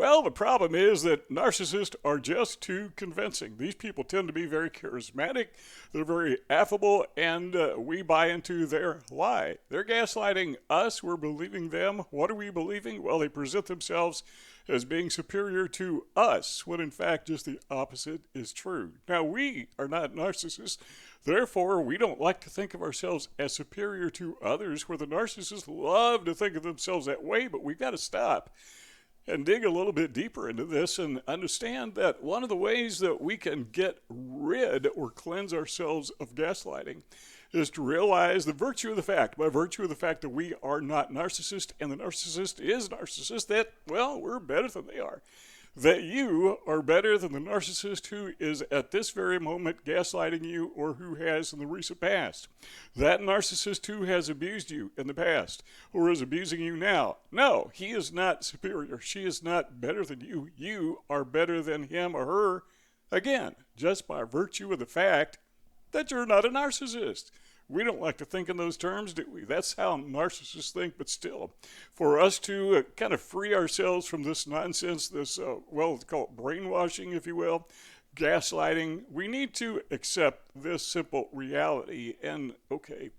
Well, the problem is that narcissists are just too convincing. These people tend to be very charismatic, they're very affable, and we buy into their lie. They're gaslighting us, we're believing them. What are we believing? Well, they present themselves as being superior to us, when in fact just the opposite is true. Now, we are not narcissists, therefore we don't like to think of ourselves as superior to others, where the narcissists love to think of themselves that way, but we've got to stop and dig a little bit deeper into this and understand that one of the ways that we can get rid or cleanse ourselves of gaslighting is to realize the virtue of the fact, by virtue of the fact that we are not narcissist and the narcissist is narcissist, that, well, we're better than they are. That you are better than the narcissist who is at this very moment gaslighting you or who has in the recent past. That narcissist who has abused you in the past or is abusing you now. No, he is not superior. She is not better than you. You are better than him or her, again, just by virtue of the fact that you're not a narcissist. We don't like to think in those terms, do we? That's how narcissists think, but still, for us to kind of free ourselves from this nonsense, this, let's call it brainwashing, if you will, gaslighting, we need to accept this simple reality. And, okay,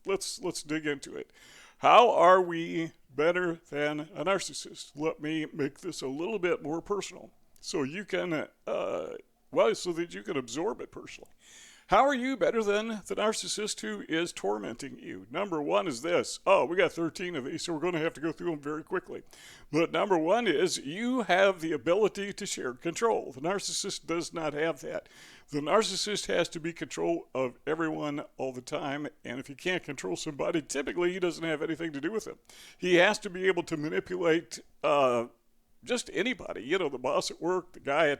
let's dig into it. How are we better than a narcissist? Let me make this a little bit more personal so you can, so that you can absorb it personally. How are you better than the narcissist who is tormenting you? Number one is this. Oh, we got 13 of these, so we're going to have to go through them very quickly. But number one is you have the ability to share control. The narcissist does not have that. The narcissist has to be in control of everyone all the time, and if he can't control somebody, typically he doesn't have anything to do with them. He has to be able to manipulate just anybody. You know, the boss at work, the guy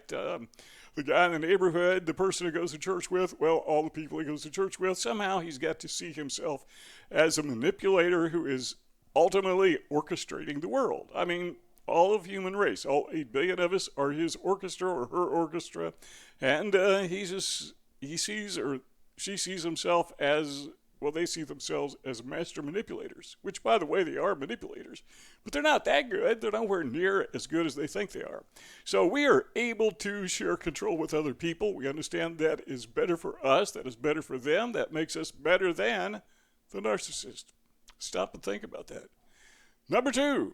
in the neighborhood, the person who goes to church with, well, all the people he goes to church with, somehow he's got to see himself as a manipulator who is ultimately orchestrating the world. I mean, all of human race, all 8 billion of us are his orchestra or her orchestra, and he sees or she sees himself as, well, they see themselves as master manipulators, which, by the way, they are manipulators. But they're not that good. They're nowhere near as good as they think they are. So we are able to share control with other people. We understand that is better for us. That is better for them. That makes us better than the narcissist. Stop and think about that. Number two,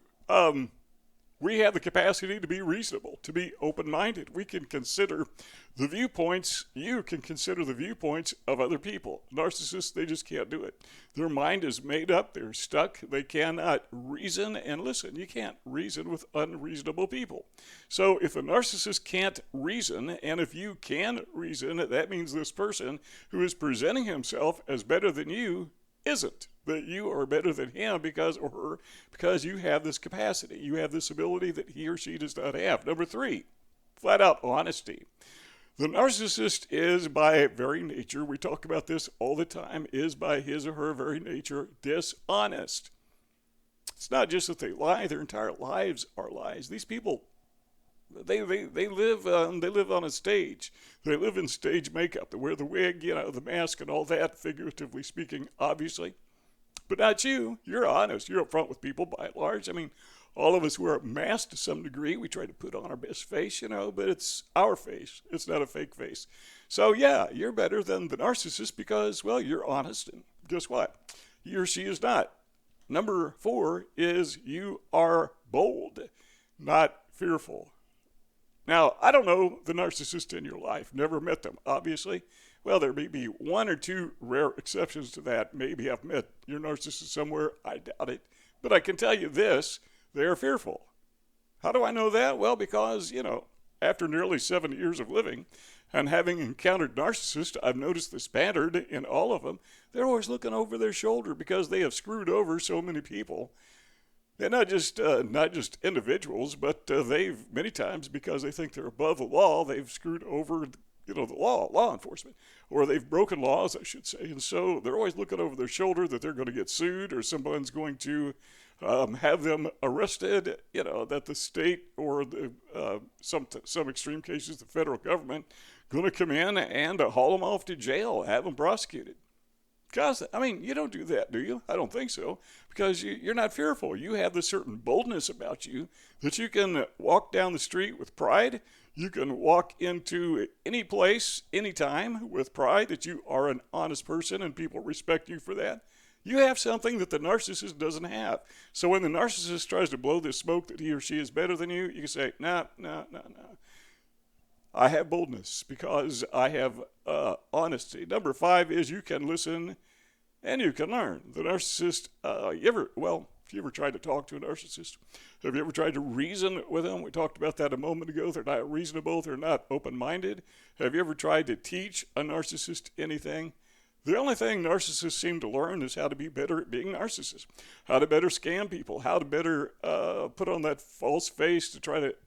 we have the capacity to be reasonable, to be open-minded. We can consider the viewpoints, you can consider the viewpoints of other people. Narcissists, they just can't do it. Their mind is made up, they're stuck, they cannot reason. And listen, you can't reason with unreasonable people. So if a narcissist can't reason, and if you can reason, that means this person who is presenting himself as better than you isn't. That you are better than him because or her because you have this capacity. You have this ability that he or she does not have. Number three, flat out honesty. The narcissist is by very nature, we talk about this all the time, is by his or her very nature dishonest. It's not just that they lie, their entire lives are lies. These people, they live on a stage. They live in stage makeup. They wear the wig, the mask and all that, figuratively speaking, obviously. But not you. You're honest. You're upfront with people by and large. I mean, all of us wear masks to some degree. We try to put on our best face, but it's our face. It's not a fake face. So, yeah, you're better than the narcissist because, well, you're honest. And guess what? He or she is not. Number four is you are bold, not fearful. Now, I don't know the narcissist in your life. Never met them, obviously. Well, there may be one or two rare exceptions to that. Maybe I've met your narcissist somewhere. I doubt it. But I can tell you this, they are fearful. How do I know that? Well, because, after nearly 7 years of living and having encountered narcissists, I've noticed this pattern in all of them. They're always looking over their shoulder because they have screwed over so many people. And not just individuals, but they've many times, because they think they're above the law, they've screwed over the law enforcement, or they've broken laws, I should say. And so they're always looking over their shoulder that they're going to get sued or someone's going to have them arrested, that the state or some extreme cases, the federal government, going to come in and haul them off to jail, have them prosecuted. Because, I mean, you don't do that, do you? I don't think so. Because you're not fearful. You have this certain boldness about you that you can walk down the street with pride. You can walk into any place, anytime with pride that you are an honest person and people respect you for that. You have something that the narcissist doesn't have. So when the narcissist tries to blow this smoke that he or she is better than you can say, no, no, no, no. I have boldness because I have honesty. Number 5 is you can listen and you can learn. The narcissist, if you ever tried to talk to a narcissist, have you ever tried to reason with them? We talked about that a moment ago. They're not reasonable. They're not open-minded. Have you ever tried to teach a narcissist anything? The only thing narcissists seem to learn is how to be better at being narcissists, how to better scam people, how to better put on that false face to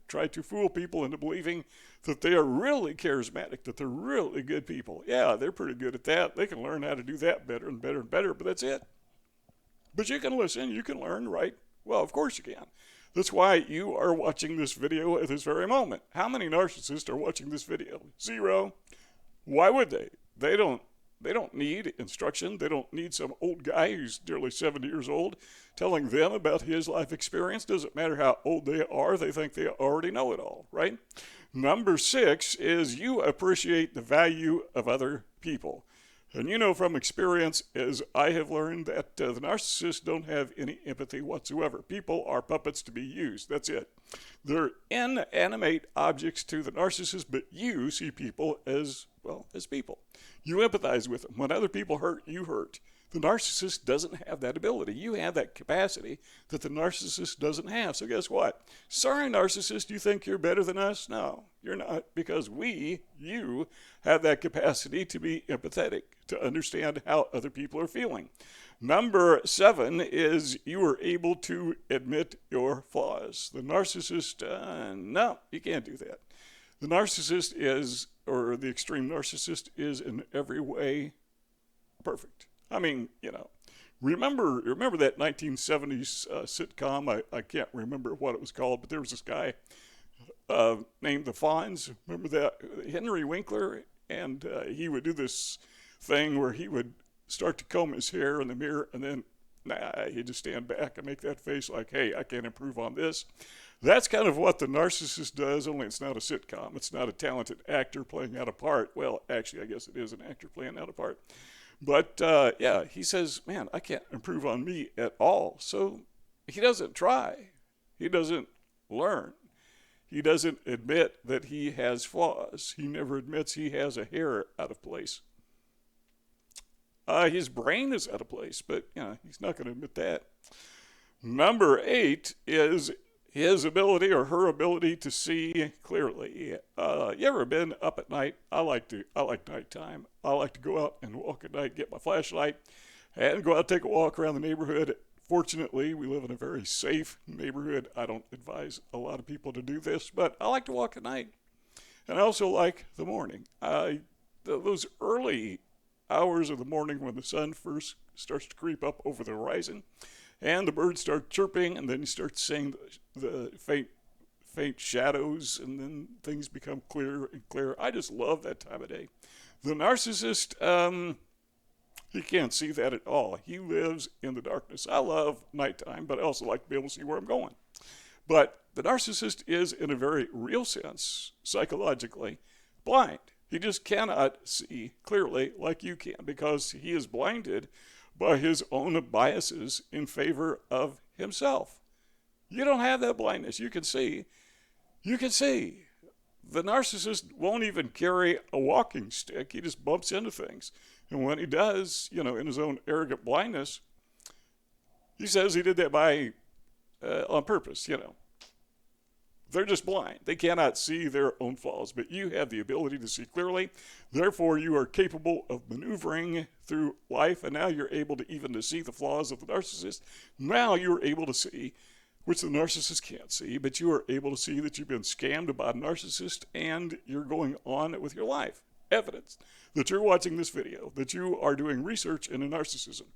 try to fool people into believing that they are really charismatic, that they're really good people. Yeah, they're pretty good at that. They can learn how to do that better and better and better, but that's it. But you can listen, you can learn, right? Well, of course you can. That's why you are watching this video at this very moment. How many narcissists are watching this video? 0. Why would they? They don't need instruction. They don't need some old guy who's nearly 70 years old telling them about his life experience. Doesn't matter how old they are. They think they already know it all, right? Number 6 is you appreciate the value of other people. And you know from experience, as I have learned, that the narcissists don't have any empathy whatsoever. People are puppets to be used. That's it. They're inanimate objects to the narcissist, but you see people as people. You empathize with them. When other people hurt, you hurt. The narcissist doesn't have that ability. You have that capacity that the narcissist doesn't have. So guess what? Sorry, narcissist, you think you're better than us? No, you're not, because you have that capacity to be empathetic, to understand how other people are feeling. Number 7 is you are able to admit your flaws. The narcissist, no, you can't do that. The narcissist is, or the extreme narcissist is in every way perfect. I mean, remember that 1970s sitcom? I can't remember what it was called, but there was this guy named the Fonz. Remember that? Henry Winkler, and he would do this thing where he would start to comb his hair in the mirror, and then he'd just stand back and make that face like, hey, I can't improve on this. That's kind of what the narcissist does, only it's not a sitcom. It's not a talented actor playing out a part. Well, actually, I guess it is an actor playing out a part. But, he says, man, I can't improve on me at all. So he doesn't try. He doesn't learn. He doesn't admit that he has flaws. He never admits he has a hair out of place. His brain is out of place, but, he's not going to admit that. Number 8 is his ability or her ability to see clearly. You ever been up at night? I like nighttime. I like to go out and walk at night, get my flashlight, and go out and take a walk around the neighborhood. Fortunately, we live in a very safe neighborhood. I don't advise a lot of people to do this, but I like to walk at night. And I also like the morning. Those early hours of the morning when the sun first starts to creep up over the horizon, and the birds start chirping, and then you start seeing the faint shadows, and then things become clearer and clearer. I just love that time of day. The narcissist, he can't see that at all. He lives in the darkness. I love nighttime, but I also like to be able to see where I'm going. But the narcissist is, in a very real sense, psychologically, blind. He just cannot see clearly like you can because he is blinded by his own biases in favor of himself. You don't have that blindness. You can see. You can see. The narcissist won't even carry a walking stick. He just bumps into things. And when he does, in his own arrogant blindness, he says he did that on purpose, They're just blind. They cannot see their own flaws, but you have the ability to see clearly. Therefore, you are capable of maneuvering through life, and now you're able to see the flaws of the narcissist. Now you're able to see, which the narcissist can't see, but you are able to see that you've been scammed by a narcissist, and you're going on with your life. Evidence that you're watching this video, that you are doing research into narcissism,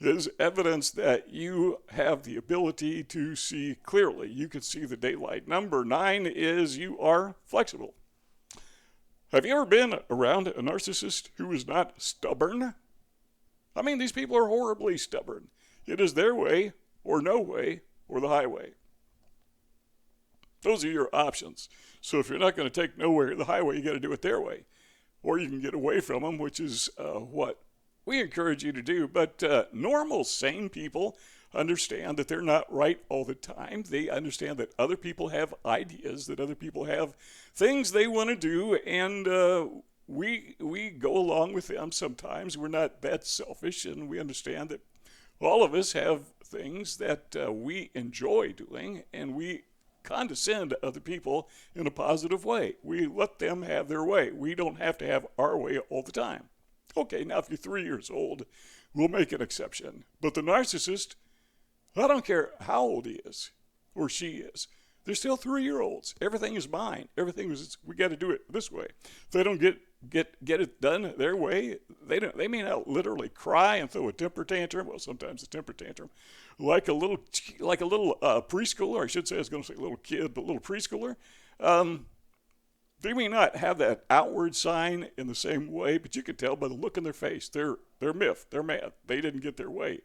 is evidence that you have the ability to see clearly. You can see the daylight. Number 9 is you are flexible. Have you ever been around a narcissist who is not stubborn? I mean, these people are horribly stubborn. It is their way or no way or the highway. Those are your options. So if you're not going to take no way or the highway, you got to do it their way. Or you can get away from them, which is what we encourage you to do. But normal, sane people understand that they're not right all the time. They understand that other people have ideas, that other people have things they want to do, and we go along with them sometimes. We're not that selfish, and we understand that all of us have things that we enjoy doing, and we condescend to other people in a positive way. We let them have their way. We don't have to have our way all the time. Okay, now if you're 3 years old, we'll make an exception. But the narcissist, I don't care how old he is or she is, they're still 3-year-olds. Everything is mine. Everything is, we got to do it this way. If they don't get it done their way, they may not literally cry and throw a temper tantrum. Well, sometimes a temper tantrum, like a little preschooler. I should say, I was going to say little kid, but little preschooler. They may not have that outward sign in the same way, but you can tell by the look in their face. They're miffed. They're mad. They didn't get their way.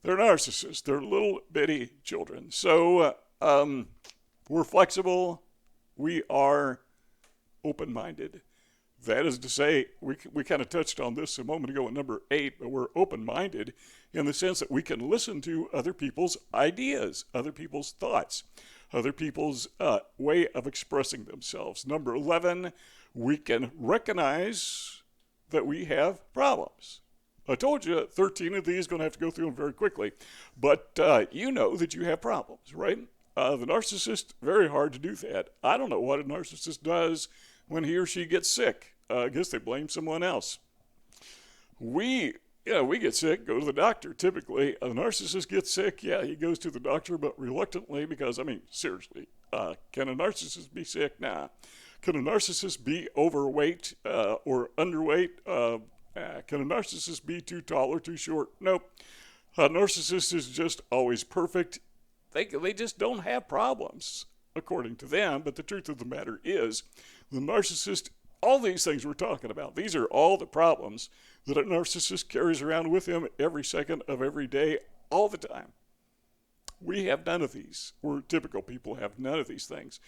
They're narcissists. They're little bitty children. So we're flexible. We are open-minded. That is to say, we kind of touched on this a moment ago in number 8, but we're open-minded in the sense that we can listen to other people's ideas, other people's thoughts, other people's way of expressing themselves. Number 11, we can recognize that we have problems. I told you 13 of these, going to have to go through them very quickly, but you know that you have problems, right? The narcissist, very hard to do that. I don't know what a narcissist does when he or she gets sick. I guess they blame someone else. We get sick, go to the doctor. Typically, a narcissist gets sick, he goes to the doctor, but reluctantly because, seriously, can a narcissist be sick? Nah. Can a narcissist be overweight or underweight? Can a narcissist be too tall or too short? Nope. A narcissist is just always perfect. They just don't have problems, according to them, but the truth of the matter is, the narcissist, all these things we're talking about, these are all the problems that a narcissist carries around with him every second of every day, all the time. We have none of these. We're typical people have none of these things.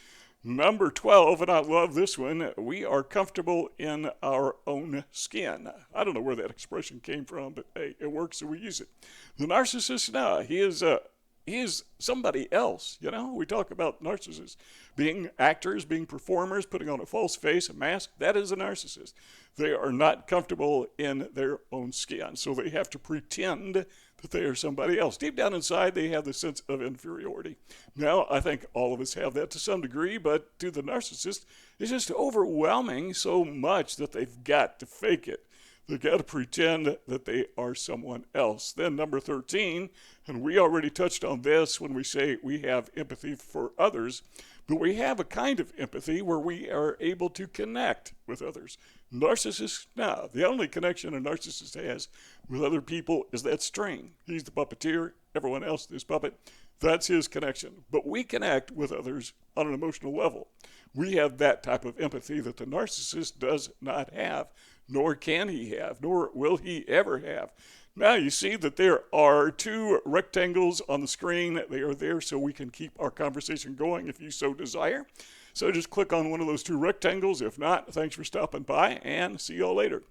Number 12, and I love this one, we are comfortable in our own skin. I don't know where that expression came from, but hey, it works, so we use it. The narcissist, no, he is somebody else. We talk about narcissists being actors, being performers, putting on a false face, a mask. That is a narcissist. They are not comfortable in their own skin, so they have to pretend that they are somebody else. Deep down inside, they have the sense of inferiority. Now, I think all of us have that to some degree, but to the narcissist, it's just overwhelming so much that they've got to fake it. They've got to pretend that they are someone else. Then number 13, and we already touched on this when we say we have empathy for others, but we have a kind of empathy where we are able to connect with others. Narcissists, no. The only connection a narcissist has with other people is that string. He's the puppeteer, everyone else is puppet. That's his connection. But we connect with others on an emotional level. We have that type of empathy that the narcissist does not have, nor can he have, nor will he ever have. Now you see that there are 2 rectangles on the screen. They are there so we can keep our conversation going if you so desire. So just click on one of those 2 rectangles. If not, thanks for stopping by, and see y'all later.